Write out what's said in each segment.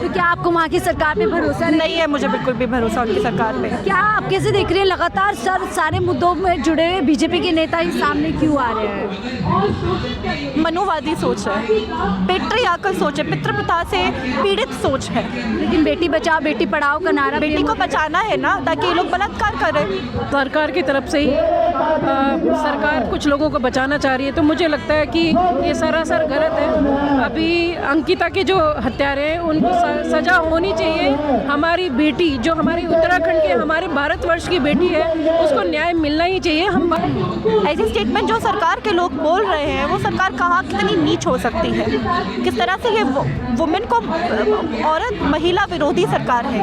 तो क्या आपको वहाँ की सरकार पे भरोसा नहीं है, मुझे बिल्कुल भी भरोसा उनकी सरकार पे। क्या आप कैसे देख रही हैं लगातार सारे मुद्दों में जुड़े हुए बीजेपी के नेता ही सामने क्यों आ रहे हैं? मनुवादी सोच है, पेट्रियार्कल सोच है, पितृप्रथा से पीड़ित सोच है। लेकिन बेटी बचाओ बेटी पढ़ाओ का नारा बेटी को बचाना है ना, ताकि ये लोग बलात्कार करें। सरकार की तरफ से ही सरकार कुछ लोगों को बचाना चाह रही है, तो मुझे लगता है कि ये सरासर गलत है। अभी अंकिता के जो हत्यारे हैं उनको सजा होनी चाहिए। हमारी बेटी जो हमारी उत्तराखंड के हमारे भारतवर्ष की बेटी है उसको न्याय मिलना ही चाहिए। हम ऐसी स्टेटमेंट जो सरकार के लोग बोल रहे हैं, वो सरकार कहाँ कितनी नीच हो सकती है, किस तरह से ये वुमेन को औरत महिला विरोधी सरकार है।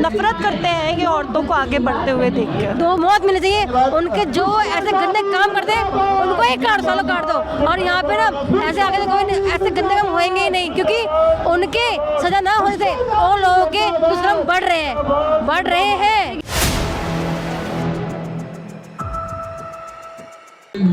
नफरत करते हैं ये औरतों को आगे बढ़ते हुए देख के। तो मौत मिलनी चाहिए उनके जो ऐसे गंदे काम करते हैं, उनको ही काट दो। और यहाँ पे ना ऐसे आगे कोई ऐसे गंदे काम होएंगे ही नहीं, क्योंकि उनके सजा ना होने से और लोगों के दुष्कर्म बढ़ रहे हैं।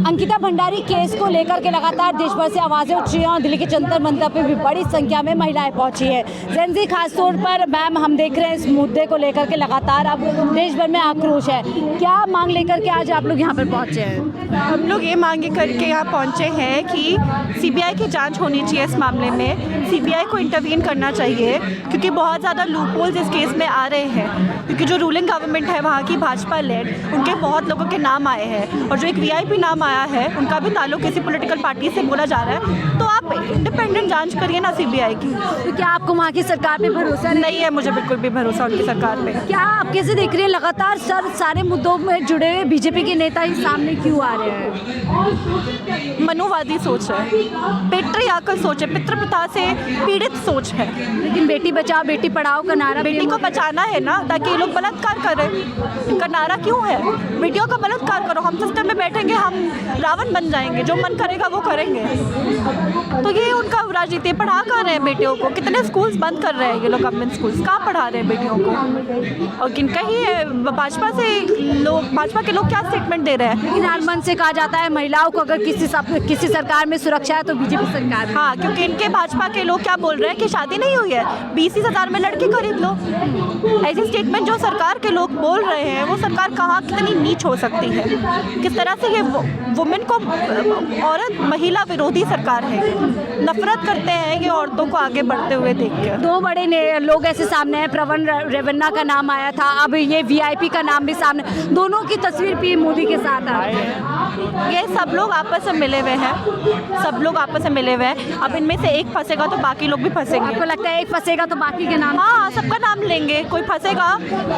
अंकिता भंडारी केस को लेकर के लगातार देश भर से आवाजें उठ रही हैं और दिल्ली के जंतर मंतर पे भी बड़ी संख्या में महिलाएं पहुंची है। जेन-ज़ी खासतौर पर मैम हम देख रहे हैं इस मुद्दे को लेकर के लगातार अब देश भर में आक्रोश है। क्या मांग लेकर के आज आप लोग यहाँ पर पहुंचे हैं? हम लोग ये मांगे करके यहाँ पहुँचे हैं कि सीबीआई की जांच होनी चाहिए इस मामले में। सीबीआई को इंटरवीन करना चाहिए, क्योंकि बहुत ज़्यादा लूपहोल्स इस केस में आ रहे हैं। क्योंकि जो रूलिंग गवर्नमेंट है वहाँ की भाजपा लेड, उनके बहुत लोगों के नाम आए हैं, और जो एक वीआईपी नाम आया है उनका भी ताल्लुक किसी पॉलिटिकल पार्टी से बोला जा रहा है। तो आप इंडिपेंडेंट जांच करिए ना सीबीआई की। तो क्या आपको वहाँ की सरकार पे भरोसा नहीं है, मुझे बिल्कुल भी भरोसा उनकी सरकार पे। क्या आप कैसे देख रही हैं लगातार सारे मुद्दों में जुड़े हुए बीजेपी के नेता ही सामने क्यों आ रहे हैं? मनुवादी सोच है, पेट्रियार्कल सोच है, पितृप्रथा से पीड़ित सोच है। लेकिन बेटी बचाओ बेटी पढ़ाओ का नारा बेटी को बचाना है ना, ताकि ये लोग बलात्कार करें। इनका नारा क्यों है? बेटियों का बलात्कार करो, हम सिस्टम में बैठेंगे, हम रावण बन जाएंगे, जो मन करेगा वो करेंगे। तो ये उनका राजनीति। पढ़ा कर रहे हैं बेटियों को, कितने स्कूल्स बंद कर रहे हैं ये लोग, गवर्नमेंट स्कूल्स। कहाँ पढ़ा रहे हैं बेटियों को? और किनका ही भाजपा से लोग, भाजपा के लोग क्या स्टेटमेंट दे रहे हैं? लेकिन हर मन से कहा जाता है महिलाओं को अगर किसी सरकार में सुरक्षा है तो बीजेपी सरकार में। हाँ, क्योंकि इनके भाजपा के लोग क्या बोल रहे हैं कि शादी नहीं हुई है, 20-30 हज़ार में लड़की खरीद लो। ऐसी स्टेटमेंट जो सरकार के लोग बोल रहे हैं, वो सरकार कहाँ कितनी नीच हो सकती है, किस तरह से ये वुमेन को औरत महिला विरोधी सरकार है। नफरत करते हैं ये औरतों को आगे बढ़ते हुए देख के। दो बड़े लोग ऐसे सामने हैं, प्रवन रेवन्ना का नाम आया था, अब ये वीआईपी का नाम भी सामने, दोनों की तस्वीर पीएम मोदी के साथ आ रही है। ये सब लोग आपस में मिले हुए हैं, सब लोग आपस में मिले हुए हैं। अब इनमें से एक फंसेगा तो बाकी लोग भी फंसेंगे। आपको लगता है एक फंसेगा तो बाकी के नाम? हाँ, सबका नाम लेंगे। कोई फंसेगा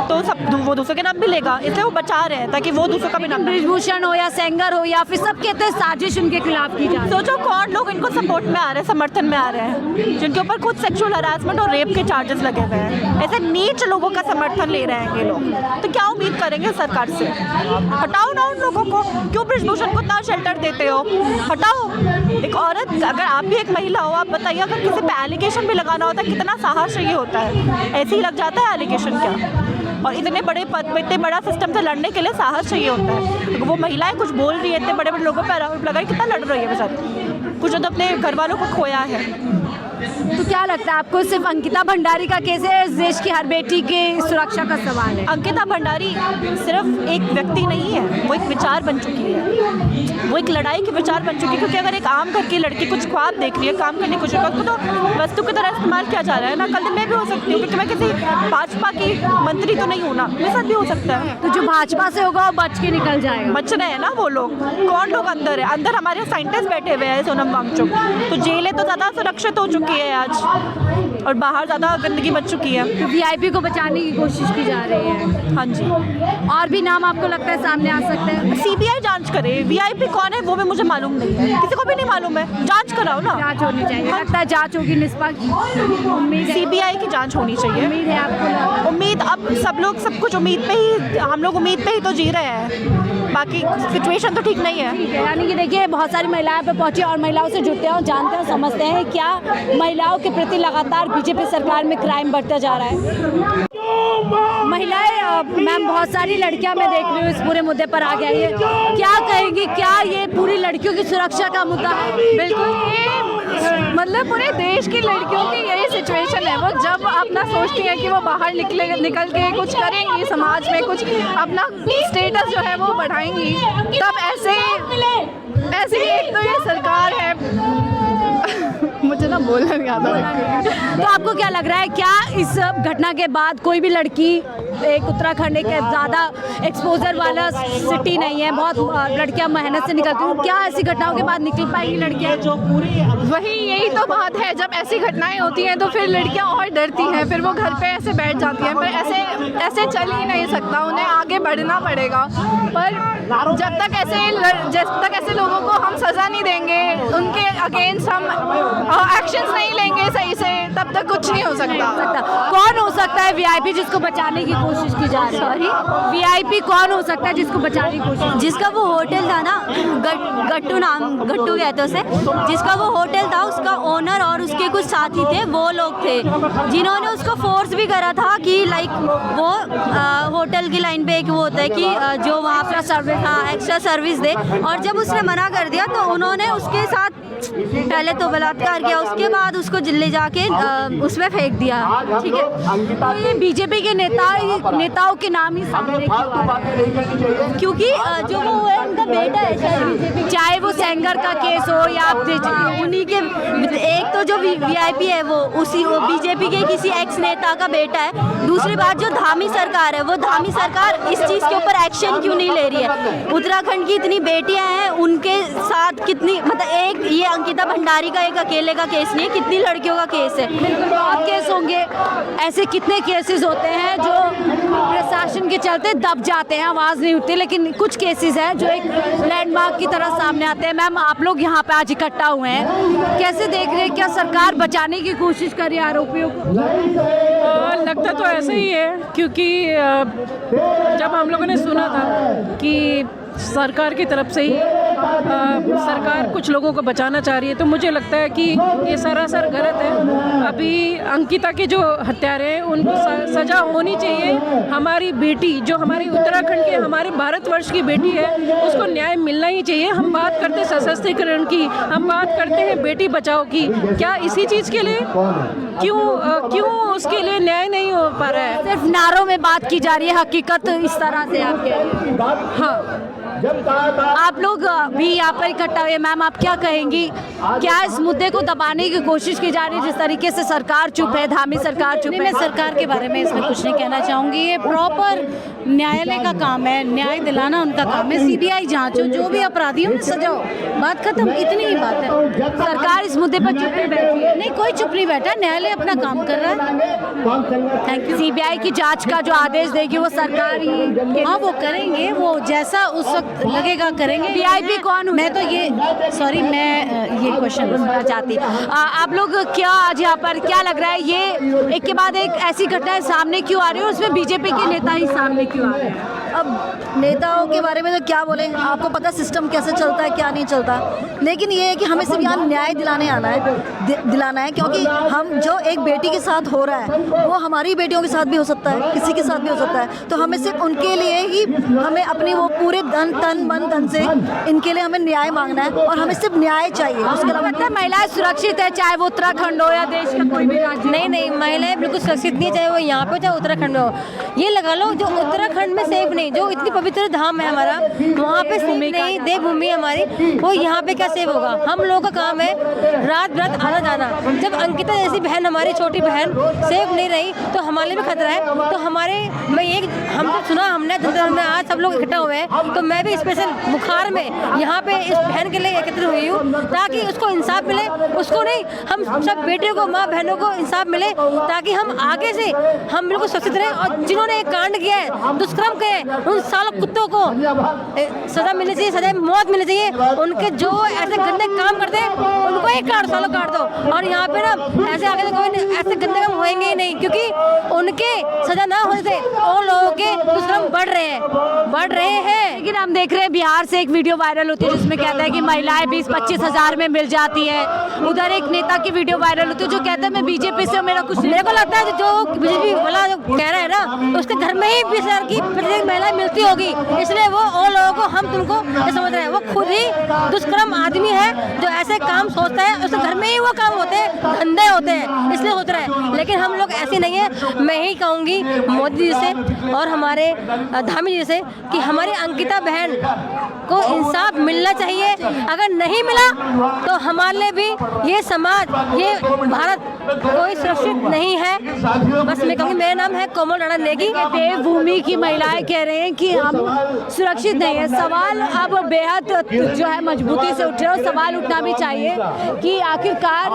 तो वो दूसरे के नाम भी लेगा, इसलिए वो बचा रहे हैं ताकि वो दूसरों का भी नाम। ब्रिजभूषण हो या सेंगर हो या फिर सब कहते हैं साजिश उनके खिलाफ की जा रही है। सोचो कौन लोग इनको सपोर्ट में आ रहे हैं, समर्थन में आ रहे हैं, जिनके ऊपर खुद सेक्सुअल हरासमेंट और रेप के चार्जेस लगे हुए हैं। ऐसे नीच लोगों का समर्थन ले रहे हैं ये लोग, तो क्या उम्मीद करेंगे सरकार से? हटाओ ना उन लोगों को। क्यों ब्रिजभूषण को इतना शेल्टर देते हो? हटाओ। एक औरत, अगर आप भी एक महिला हो, आप बताइए अगर किसी पे एलिगेशन भी लगाना होता है, कितना साहस चाहिए होता है? ऐसे ही लग जाता है एलिगेशन क्या? और इतने बड़े पद पे, इतने बड़ा सिस्टम से लड़ने के लिए साहस चाहिए होता है। वो महिलाएं कुछ बोल रही है, इतने बड़े बड़े लोगों पर आरोप लगाए, कितना लड़ रही है बेचारी, कुछ तो अपने घर वालों को खोया है। तो क्या लगता है आपको सिर्फ अंकिता भंडारी का केस है, इस देश की हर बेटी के सुरक्षा का सवाल है? अंकिता भंडारी सिर्फ एक व्यक्ति नहीं है, वो एक विचार बन चुकी है, वो एक लड़ाई की विचार बन चुकी है। क्योंकि अगर एक आम घर की लड़की कुछ ख्वाब देख रही है, काम करने की कोशिश कर, उसको तो वस्तु की तरह इस्तेमाल किया जा रहा है ना। कल दिन मैं भी हो सकती हूँ, क्योंकि मैं किसी भाजपा की मंत्री तो नहीं हूँ ना, मेरे साथ भी हो सकता है। तो जो भाजपा से होगा वो बच के निकल जाएगा। बच रहे हैं ना वो लोग। कौन लोग अंदर है? अंदर हमारे साइंटिस्ट बैठे हुए हैं, सोनम वांगचुक। तो जेलें तो ज़्यादा सुरक्षित हो चुकी है आज, और बाहर ज़्यादा गंदगी बच चुकी है। तो वीआईपी को बचाने की कोशिश की जा रही है। हाँ जी। और भी नाम आपको लगता है सामने आ सकते हैं? सीबीआई जांच करे। वीआईपी कौन है वो भी मुझे मालूम नहीं है, किसी को भी नहीं मालूम है। जांच कराओ ना। जांच होनी चाहिए। लगता है जांच होगी निष्पक्ष? उम्मीद सीबीआई की जांच होनी चाहिए। उम्मीद है आपको? उम्मीद, अब सब लोग सब कुछ उम्मीद पे ही, हम लोग उम्मीद पे ही तो जी रहे हैं, बाकी सिचुएशन तो ठीक नहीं है। यानी कि देखिए बहुत सारी महिलाएं पे पहुंची और महिलाओं से जुड़ते हैं और जानते हैं, समझते हैं क्या महिलाओं के प्रति लगातार बीजेपी सरकार में क्राइम बढ़ता जा रहा है। महिलाएं, मैम बहुत सारी लड़कियां मैं देख रही हूँ इस पूरे मुद्दे पर आ गई है, क्या कहेंगी? क्या ये पूरी लड़कियों की सुरक्षा का मुद्दा है? बिल्कुल, ये मतलब पूरे देश की लड़कियों की यही सिचुएशन है। वो जब अपना सोचती हैं कि वो बाहर निकल के कुछ करेंगी, समाज में कुछ अपना स्टेटस जो है वो बढ़ाएंगी, तब ऐसे एक तो ये सरकार है मुझे ना बोलना नहीं आता। तो आपको क्या लग रहा है, क्या इस घटना के बाद कोई भी लड़की, एक उत्तराखंड एक ज़्यादा एक्सपोजर वाला सिटी नहीं है, बहुत लड़कियां मेहनत से निकलती हैं, क्या ऐसी घटनाओं के बाद निकल पाएंगी लड़कियां? जो पूरी वही यही तो बात है, जब ऐसी घटनाएं होती हैं तो फिर लड़कियां और डरती हैं, फिर वो घर पे ऐसे बैठ जाती हैं। पर ऐसे चल ही नहीं सकता, उन्हें आगे बढ़ना पड़ेगा। पर जब तक ऐसे लोगों को हम सज़ा नहीं देंगे, उनके अगेंस्ट हम एक्शंस नहीं लेंगे सही से, तब तक कुछ नहीं हो सकता। कौन हो सकता है वीआईपी जिसको बचाने की कोशिश की जा रही है? वीआईपी कौन हो सकता है जिसको बचाने की कोशिश? जिसका वो होटल था ना, गट्टू कहते उसे, जिसका वो होटल था, उसका ओनर और उसके कुछ साथी थे, वो लोग थे जिन्होंने उसको फोर्स भी करा था कि लाइक वो होटल की लाइन पे एक वो होता है कि जो वहाँ पर एक्स्ट्रा सर्विस दे, और जब उसने मना कर दिया तो उन्होंने उसके साथ पहले तो बलात्कार किया, उसके बाद उसको ले जाके उसमें फेंक दिया। ठीक है, तो ये बीजेपी के नेताओं के नाम ही सामने क्योंकि जो वो है उनका बेटा है शायद बीजेपी, चाहे वो सेंगर का केस हो या उन्हीं के एक तो जो वीआईपी है वो बीजेपी के किसी एक्स नेता का बेटा है। दूसरी बात, जो धामी सरकार है, वो धामी सरकार इस चीज़ के ऊपर एक्शन क्यों नहीं ले रही है? उत्तराखंड की इतनी बेटियां हैं, उनके साथ कितनी, मतलब एक ये अंकिता भंडारी का एक अकेले का केस नहीं है, कितनी लड़कियों का केस है। बहुत केस होंगे ऐसे, कितने केसेस होते हैं जो प्रशासन के चलते दब जाते हैं, आवाज़ नहीं उठती, लेकिन कुछ केसेस हैं जो एक लैंडमार्क की तरह सामने आते हैं। मैम, आप लोग यहाँ पे आज इकट्ठा हुए हैं, कैसे देख रहे हैं? क्या सरकार बचाने की कोशिश कर रही है आरोपियों को? लगता तो ऐसे ही है, क्योंकि जब हम लोगों ने सुना था कि सरकार की तरफ से ही सरकार कुछ लोगों को बचाना चाह रही है, तो मुझे लगता है कि ये सरासर गलत है। अभी अंकिता के जो हत्यारे हैं उनको सज़ा होनी चाहिए। हमारी बेटी, जो हमारी उत्तराखंड के, हमारे भारतवर्ष की बेटी है, उसको न्याय मिलना ही चाहिए। हम बात करते हैं सशक्तिकरण की, हम बात करते हैं बेटी बचाओ की, क्या इसी चीज़ के लिए क्यों उसके लिए न्याय नहीं हो पा रहा है? सिर्फ नारों में बात की जा रही है, हकीकत इस तरह से आप कह रहे हैं। हाँ, आप लोग भी यहाँ पर इकट्ठा हुए, मैम आप क्या कहेंगी? क्या इस मुद्दे को दबाने की कोशिश की जा रही है? जिस तरीके से सरकार चुप है, धामी सरकार चुप है। मैं सरकार के बारे में इसमें कुछ नहीं कहना चाहूँगी। ये प्रॉपर न्यायालय का काम है, न्याय दिलाना उनका काम है। सीबीआई जांचो, जो भी अपराधी हो सजाओ, बात खत्म, इतनी ही बात है। सरकार इस मुद्दे पर चुप नहीं बैठी है? नहीं, कोई चुप नहीं बैठा, न्यायालय अपना काम कर रहा है। Thank you. सीबीआई की जांच का जो आदेश देगी वो सरकार ही, हाँ वो करेंगे, वो जैसा उस वक्त लगेगा करेंगे। वीआईपी कौन हुई? मैं तो ये क्वेश्चन पूछना चाहती। आप लोग क्या आज यहाँ पर क्या लग रहा है, ये एक के बाद एक ऐसी घटनाएं सामने क्यों आ रही है और उसमें बीजेपी के नेता ही सामने क्यों आ रहे हैं? अब नेताओं के बारे में तो क्या बोले, आपको पता सिस्टम कैसे चलता है, क्या नहीं चलता। लेकिन ये है कि हमें सिर्फ यहाँ न्याय दिलाना है, क्योंकि हम जो एक बेटी के साथ हो रहा है वो हमारी बेटियों के साथ भी हो सकता है, किसी के साथ भी हो सकता है। तो हमें सिर्फ उनके लिए ही हमें अपनी वो पूरे तन मन धन से इनके लिए हमें न्याय मांगना है, और हमें सिर्फ न्याय चाहिए। उसके अलावा मतलब महिलाएं सुरक्षित है, चाहे वो उत्तराखंड हो या देश का कोई भी राज्य? नहीं, महिलाएं बिल्कुल सुरक्षित नहीं, चाहे वो यहाँ पे चाहे उत्तराखंड में हो। ये लगा लो, जो उत्तराखंड में सेफ नहीं, जो इतनी पवित्र धाम है हमारा, वहाँ पे सेफ नहीं, देवभूमि हमारी, वो यहाँ पे क्या सेफ होगा? हम लोगों का काम है रात रात आना जाना। जब अंकिता जैसी बहन, हमारी छोटी बहन सेफ नहीं रही तो हमारे भी खतरा है। तो हम जब सुना, हमने में आज सब लोग इकट्ठा हुए हैं, तो मैं भी स्पेशल बुखार में यहाँ पे इस बहन के लिए एकत्रित हुई हूँ, ताकि उसको इंसाफ मिले। उसको नहीं, हम सब बेटियों को, माँ बहनों को इंसाफ मिले, ताकि हम आगे से हम बिल्कुल सुरक्षित रहें। और जिन्होंने एक कांड किया है, दुष्कर्म किया है, उन सालों कुत्तों को सजा मिलनी चाहिए, सजा मौत मिलनी चाहिए। उनके जो ऐसे गंदे काम करते हैं उनको ही सालों काट दो। और यहाँ पे ना ऐसे आगे तो कोई ऐसे गंदे काम होएंगे ही नहीं, क्योंकि उनके सजा ना होने से और लोगों के दुष्कर्म बढ़ रहे हैं। लेकिन हम देख रहे हैं बिहार से एक वीडियो वायरल होती है जिसमें कहता है कि महिलाएं 20-25 हज़ार में मिल जाती है। उधर एक नेता की वीडियो वायरल होती है जो कहता है मैं बीजेपी से, मेरा कुछ, मेरे को लगता है जो बीजेपी वाला जो कह रहा है ना, उसके घर में ही 20,000 की प्रत्येक महिला महिला मिलती होगी, इसलिए वो और लोगों को हम तुमको ये समझ रहे हैं। वो खुद ही दुष्कर्म आदमी है जो ऐसे काम सोचता है, उसके घर में ही वो काम होते हैं, धंधे होते हैं, इसलिए सोच रहे हैं। लेकिन हम लोग ऐसे नहीं है। मैं ही कहूँगी मोदी जी से और हमारे धामी जी से कि हमारी अंकिता बहन को इंसाफ मिलना चाहिए। अगर नहीं मिला तो हमारे लिए भी ये समाज, ये भारत कोई सुरक्षित नहीं है। बस मैं कहूँगी, मेरा नाम है कोमल राणा नेगी। देवभूमि की महिलाएं कह रहे हैं कि हम सुरक्षित नहीं है। सवाल अब बेहद जो है मजबूती से उठ रहे हैं और सवाल उठना भी चाहिए कि आखिरकार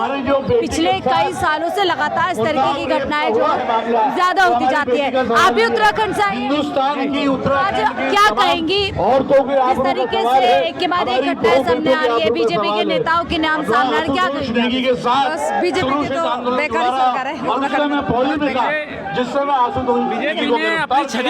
पिछले कई सालों से लगातार इस तरीके की घटनाएं जो ज्यादा होती जाती है। आप भी उत्तराखंड से आए हैं, आज क्या कहेंगी? इस तरीके से एक के बाद एक घटनाएं सामने आ रही है, बीजेपी के नेताओं के नाम सामने आ रहे, क्या कहेंगे? बस बीजेपी की तो बेकारी सरकार है। जिस समय आशुतोष बीजेपी ने अपनी